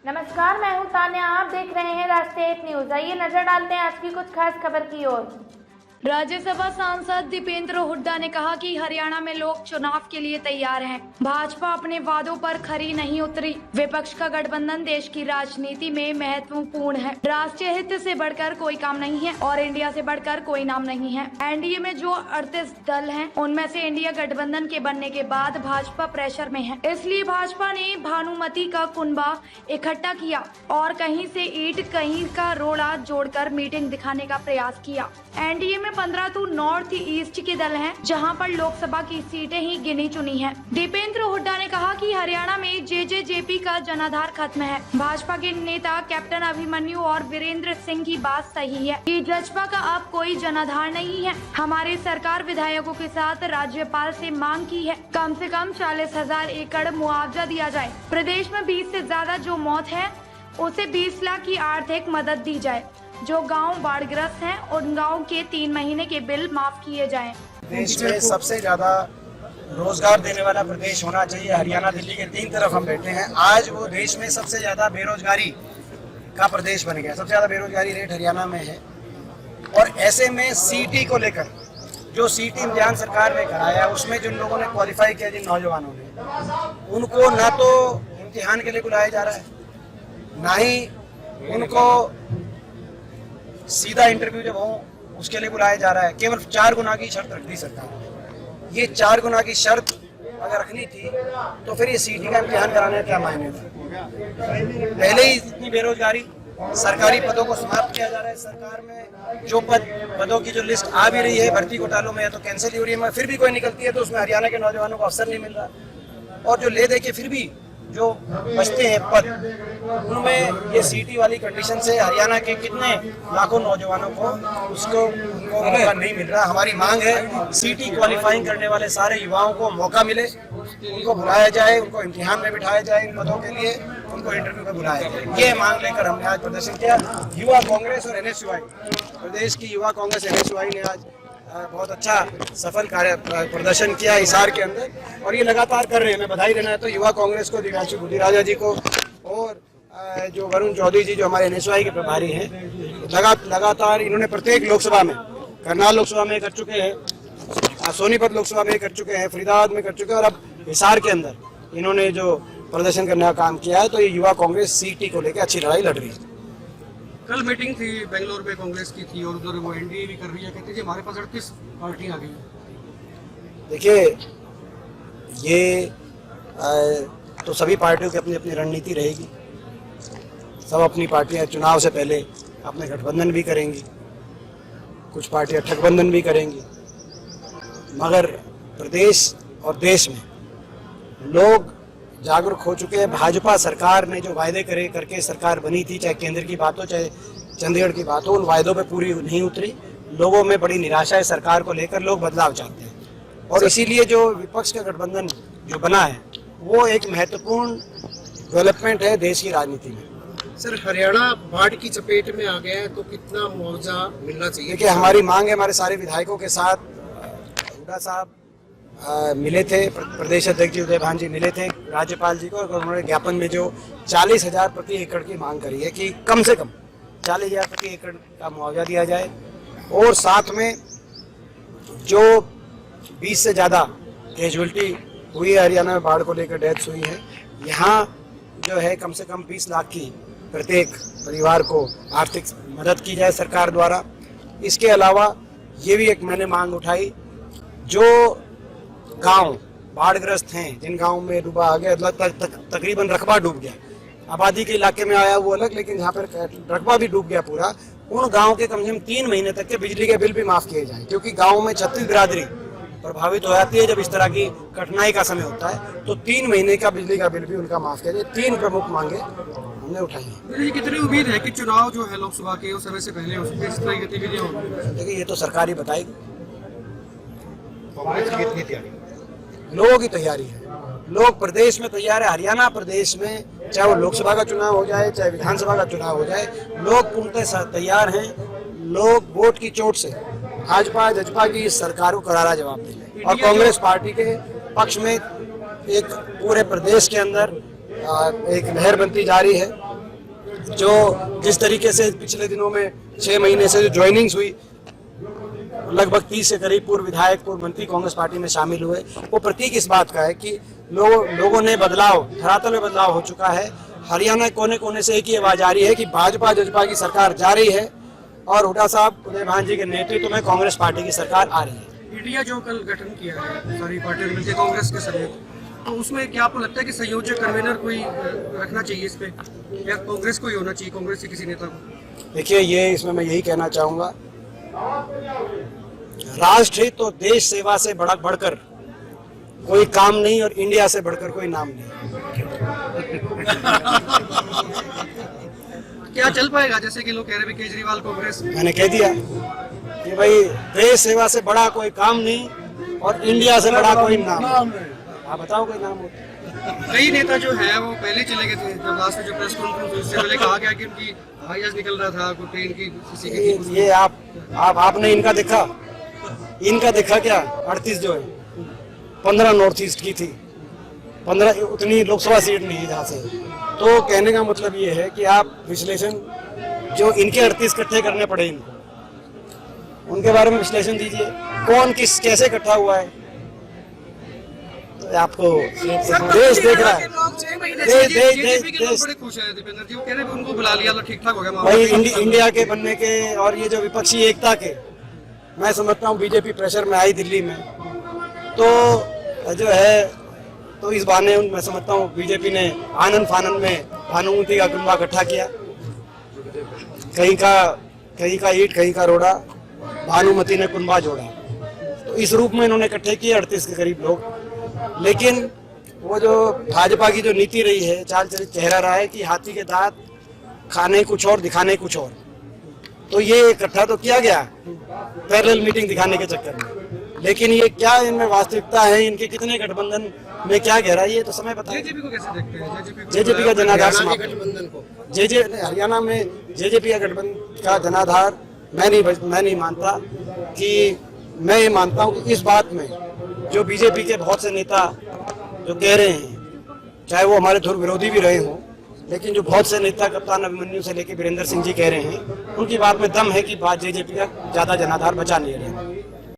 नमस्कार, मैं हूं तान्या। आप देख रहे हैं राष्ट्रीय न्यूज। आइए नजर डालते हैं आज की कुछ खास खबर की ओर। राज्यसभा सांसद दीपेंद्र हुड्डा ने कहा कि हरियाणा में लोग चुनाव के लिए तैयार हैं। भाजपा अपने वादों पर खरी नहीं उतरी। विपक्ष का गठबंधन देश की राजनीति में महत्वपूर्ण है। राष्ट्रीय हित से बढ़कर कोई काम नहीं है और इंडिया से बढ़कर कोई नाम नहीं है। एनडीए में जो 38 दल हैं, उनमें से इंडिया गठबंधन के बनने के बाद भाजपा प्रेशर में है। इसलिए भाजपा ने भानुमति का कुनबा इकट्ठा किया और कहीं से ईंट कहीं का रोड़ा जोड़कर मीटिंग दिखाने का प्रयास किया। एनडीए में 15 तो नॉर्थ ईस्ट के दल हैं, जहां पर लोकसभा की सीटें ही गिनी चुनी हैं। दीपेंद्र हुड्डा ने कहा कि हरियाणा में जेजेजेपी का जनाधार खत्म है। भाजपा के नेता कैप्टन अभिमन्यु और वीरेंद्र सिंह की बात सही है कि जजपा का अब कोई जनाधार नहीं है। हमारी सरकार विधायकों के साथ राज्यपाल से मांग की है, कम से कम 40,000 एकड़ मुआवजा दिया जाए। प्रदेश में 20 से ज्यादा जो मौत है, उसे 20 लाख की आर्थिक मदद दी जाए। जो गांव बाढ़ग्रस्त हैं, उन गांव के 3 महीने के बिल माफ किए जाएं। देश में सबसे ज्यादा रोजगार देने वाला प्रदेश होना चाहिए। हरियाणा दिल्ली के 3 तरफ हम बैठे हैं। आज वो देश में सबसे ज्यादा बेरोजगारी का प्रदेश बन गया। सबसे ज्यादा बेरोजगारी रेट हरियाणा में है। और ऐसे में सीटी को लेकर जो सीटी इम्तिहान सरकार ने कराया, उसमें जिन लोगों ने क्वालिफाई किया, जिन नौजवानों ने, उनको ना तो इम्तिहान के लिए बुलाया जा रहा है, ना ही उनको सीधा इंटरव्यू जब हो उसके लिए बुलाया जा रहा है। केवल 4 गुना की शर्त रख दी सरकार। ये 4 गुना की शर्त अगर रखनी थी तो फिर ये सीटी का इम्तिहान कराने का क्या मायने था। पहले ही इतनी बेरोजगारी, सरकारी पदों को समाप्त किया जा रहा है। सरकार में जो पदों की जो लिस्ट आ भी रही है भर्ती घोटालों में, या तो कैंसिल हो रही है, फिर भी कोई निकलती है तो उसमें हरियाणा के नौजवानों को अवसर नहीं मिल रहा। और जो ले दे के फिर भी जो बचते हैं पद, उनमें ये सीटी वाली कंडीशन से हरियाणा के कितने लाखों नौजवानों को उनको मौका नहीं मिल रहा। हमारी मांग है सीटी क्वालिफाइंग करने वाले सारे युवाओं को मौका मिले, उनको बुलाया जाए, उनको इम्तिहान में बिठाया जाए, इन पदों के लिए उनको इंटरव्यू में बुलाया जाए। ये मांग लेकर हमने आज प्रदर्शन किया। युवा कांग्रेस और एनएसयूआई, प्रदेश की युवा कांग्रेस एनएसयूआई ने आज बहुत अच्छा सफल कार्य प्रदर्शन किया हिसार के अंदर, और ये लगातार कर रहे हैं। मैं बधाई देना है तो युवा कांग्रेस को, दिव्यांशु गुडिराजा जी को, और जो वरुण चौधरी जी जो हमारे एनएसयूआई के प्रभारी हैं, लगातार इन्होंने प्रत्येक लोकसभा में, करनाल लोकसभा में कर चुके हैं, सोनीपत लोकसभा में कर चुके हैं, फरीदाबाद में कर चुके हैं, और अब हिसार के अंदर इन्होंने जो प्रदर्शन करने का काम किया है। तो ये युवा कांग्रेस सीटी को लेकर अच्छी लड़ाई लड़ रही है। कल मीटिंग थी बेंगलोर में, कांग्रेस की थी, और उधर वो एनडीए भी कर रही है। कहते हैं हमारे पास 38 पार्टियां आ गई। देखिए, ये तो सभी पार्टियों की अपनी अपनी रणनीति रहेगी। सब अपनी पार्टियां चुनाव से पहले अपने गठबंधन भी करेंगी, कुछ पार्टियां ठगबंधन भी करेंगी, मगर प्रदेश और देश में लोग जागरूक हो चुके हैं। भाजपा सरकार ने जो वायदे करके सरकार बनी थी, चाहे केंद्र की बात हो चाहे चंडीगढ़ की बात हो, उन वायदों पे पूरी नहीं उतरी। लोगों में बड़ी निराशा है सरकार को लेकर, लोग बदलाव चाहते हैं, और इसीलिए जो विपक्ष का गठबंधन जो बना है वो एक महत्वपूर्ण डेवलपमेंट है देश की राजनीति में। सर, हरियाणा बाढ़ की चपेट में आ गया है, तो कितना मुआवजा मिलना चाहिए? देखिए, हमारी मांग है, हमारे सारे विधायकों के साथ हुड्डा साहब मिले थे, प्रदेश अध्यक्ष जी उदय भान जी मिले थे राज्यपाल जी को, और उन्होंने ज्ञापन में जो 40,000 प्रति एकड़ की मांग करी है कि कम से कम 40,000 प्रति एकड़ का मुआवजा दिया जाए, और साथ में जो 20 से ज़्यादा कैजुअलिटी हुई है हरियाणा में, बाढ़ को लेकर डेथ्स हुई है, यहाँ जो है कम से कम 20 लाख की प्रत्येक परिवार को आर्थिक मदद की जाए सरकार द्वारा। इसके अलावा ये भी एक मैंने मांग उठाई, जो गांव बाढ़ग्रस्त हैं, जिन गांव में डूबा आ गया, तकरीबन रकबा डूब गया, आबादी के इलाके में आया वो अलग, लेकिन जहाँ पर रकबा भी डूब गया पूरा, उन गांव के कम से कम 3 महीने तक के बिजली के बिल भी माफ किए जाएं, क्योंकि गांव में 36 बिरादरी प्रभावित हो जाती है जब इस तरह की कठिनाई का समय होता है। तो 3 महीने का बिजली का बिल भी उनका माफ किया जाए। 3 प्रमुख मांगे हमने उठाई है। ये कितनी उम्मीद है कि चुनाव जो है लोकसभा के उस समय से पहले उसमें इस तरह की गतिविधियां होंगी? देखिए, ये तो सरकार ही बताएगी। कांग्रेस की कितनी तैयारी? लोगों की तैयारी है, लोग प्रदेश में तैयार है। हरियाणा प्रदेश में चाहे वो लोकसभा का चुनाव हो जाए चाहे विधानसभा का चुनाव हो जाए, लोग पूर्णतः तैयार हैं। लोग वोट की चोट से भाजपा जजपा की इस सरकार को करारा जवाब देंगे, और कांग्रेस पार्टी के पक्ष में एक पूरे प्रदेश के अंदर एक लहर बनती जा रही है। जो जिस तरीके से पिछले दिनों में 6 महीने से जो ज्वाइनिंग्स हुई, लगभग 30 के करीब पूर्व विधायक, पूर्व मंत्री कांग्रेस पार्टी में शामिल हुए, वो प्रतीक इस बात का है कि लोगों ने बदलाव, धरातल में बदलाव हो चुका है। हरियाणा कोने कोने से एक ही आवाज आ रही है कि भाजपा जजपा की सरकार जा रही है और हुड्डा साहब, उदय भान जी के नेतृत्व में कांग्रेस पार्टी की सरकार आ रही है। इंडिया जो कल गठन किया है सारी पार्टियों मिलकर कांग्रेस के समेत, तो उसमें क्या आपको लगता है कि संयोजक कन्वीनर कोई रखना चाहिए इस पे, या कांग्रेस को ही होना चाहिए, कांग्रेस के किसी नेता को? देखिए, ये इसमें मैं यही कहना चाहूंगा, राष्ट्र हित और देश सेवा से बढ़कर कोई काम नहीं और इंडिया से बढ़कर कोई नाम नहीं। क्या चल पाएगा? जैसे कि लोग कह रहे हैं केजरीवाल कांग्रेस, मैंने कह दिया कि भाई देश सेवा से बड़ा कोई काम नहीं और इंडिया से बड़ा कोई नाम। आप बताओ कोई नाम हो? कई नेता जो है वो पहले चले गए थे। जब लास्ट में जो प्रेस कॉन्फ्रेंस हुई उससे पहले कहा गया कि उनकी हवाई निकल रहा था, कोई ट्रेन की किसी की। ये आपने इनका देखा क्या? 38 जो है, 15 नॉर्थ ईस्ट की थी, 15 उतनी लोकसभा सीट नहीं है जहाँ से। तो कहने का मतलब ये है कि आप विश्लेषण जो इनके 38 इकट्ठे करने पड़े इनको, उनके बारे में विश्लेषण दीजिए, कौन किस कैसे इकट्ठा हुआ है। तो आपको देश देख रहा है, देश बड़े खुश है दीपेंद्र जी, वो कह रहे हैं उनको बुला लिया तो ठीक ठाक हो गया भाई। इंडिया के बनने के और ये जो विपक्षी एकता के, मैं समझता हूँ बीजेपी प्रेशर में आई दिल्ली में, तो जो है, तो इस बहाने मैं समझता हूँ बीजेपी ने आनंद फानन में भानुमति का कुंबा इकट्ठा किया, कहीं का ईट कहीं का रोड़ा, भानुमति ने कुंबा जोड़ा। तो इस रूप में इन्होंने इकट्ठे किए 38 के करीब लोग। लेकिन वो जो भाजपा की जो नीति रही है, चाल चलित चेहरा रहा है कि हाथी के दांत खाने कुछ और दिखाने कुछ और। तो ये इकट्ठा तो किया गया पैरेलल मीटिंग दिखाने के चक्कर में, लेकिन ये क्या इनमें वास्तविकता है, इनके कितने गठबंधन में क्या गहराई है, तो समय बताए। जेजेपी को कैसे देखते हैं? जेजेपी का जनाधार समाप्त, हरियाणा में जेजेपी का गठबंधन का जनाधार मैं नहीं मानता। कि मैं ये मानता हूँ कि इस बात में जो बीजेपी के बहुत से नेता जो कह रहे हैं, चाहे वो हमारे धुर विरोधी भी रहे हों, लेकिन जो बहुत से नेता कप्तान अभिमन्यु से लेकर वीरेंद्र सिंह जी कह रहे हैं, उनकी बात में दम है कि जेजेपी का ज्यादा जनाधार बचा नहीं रहे।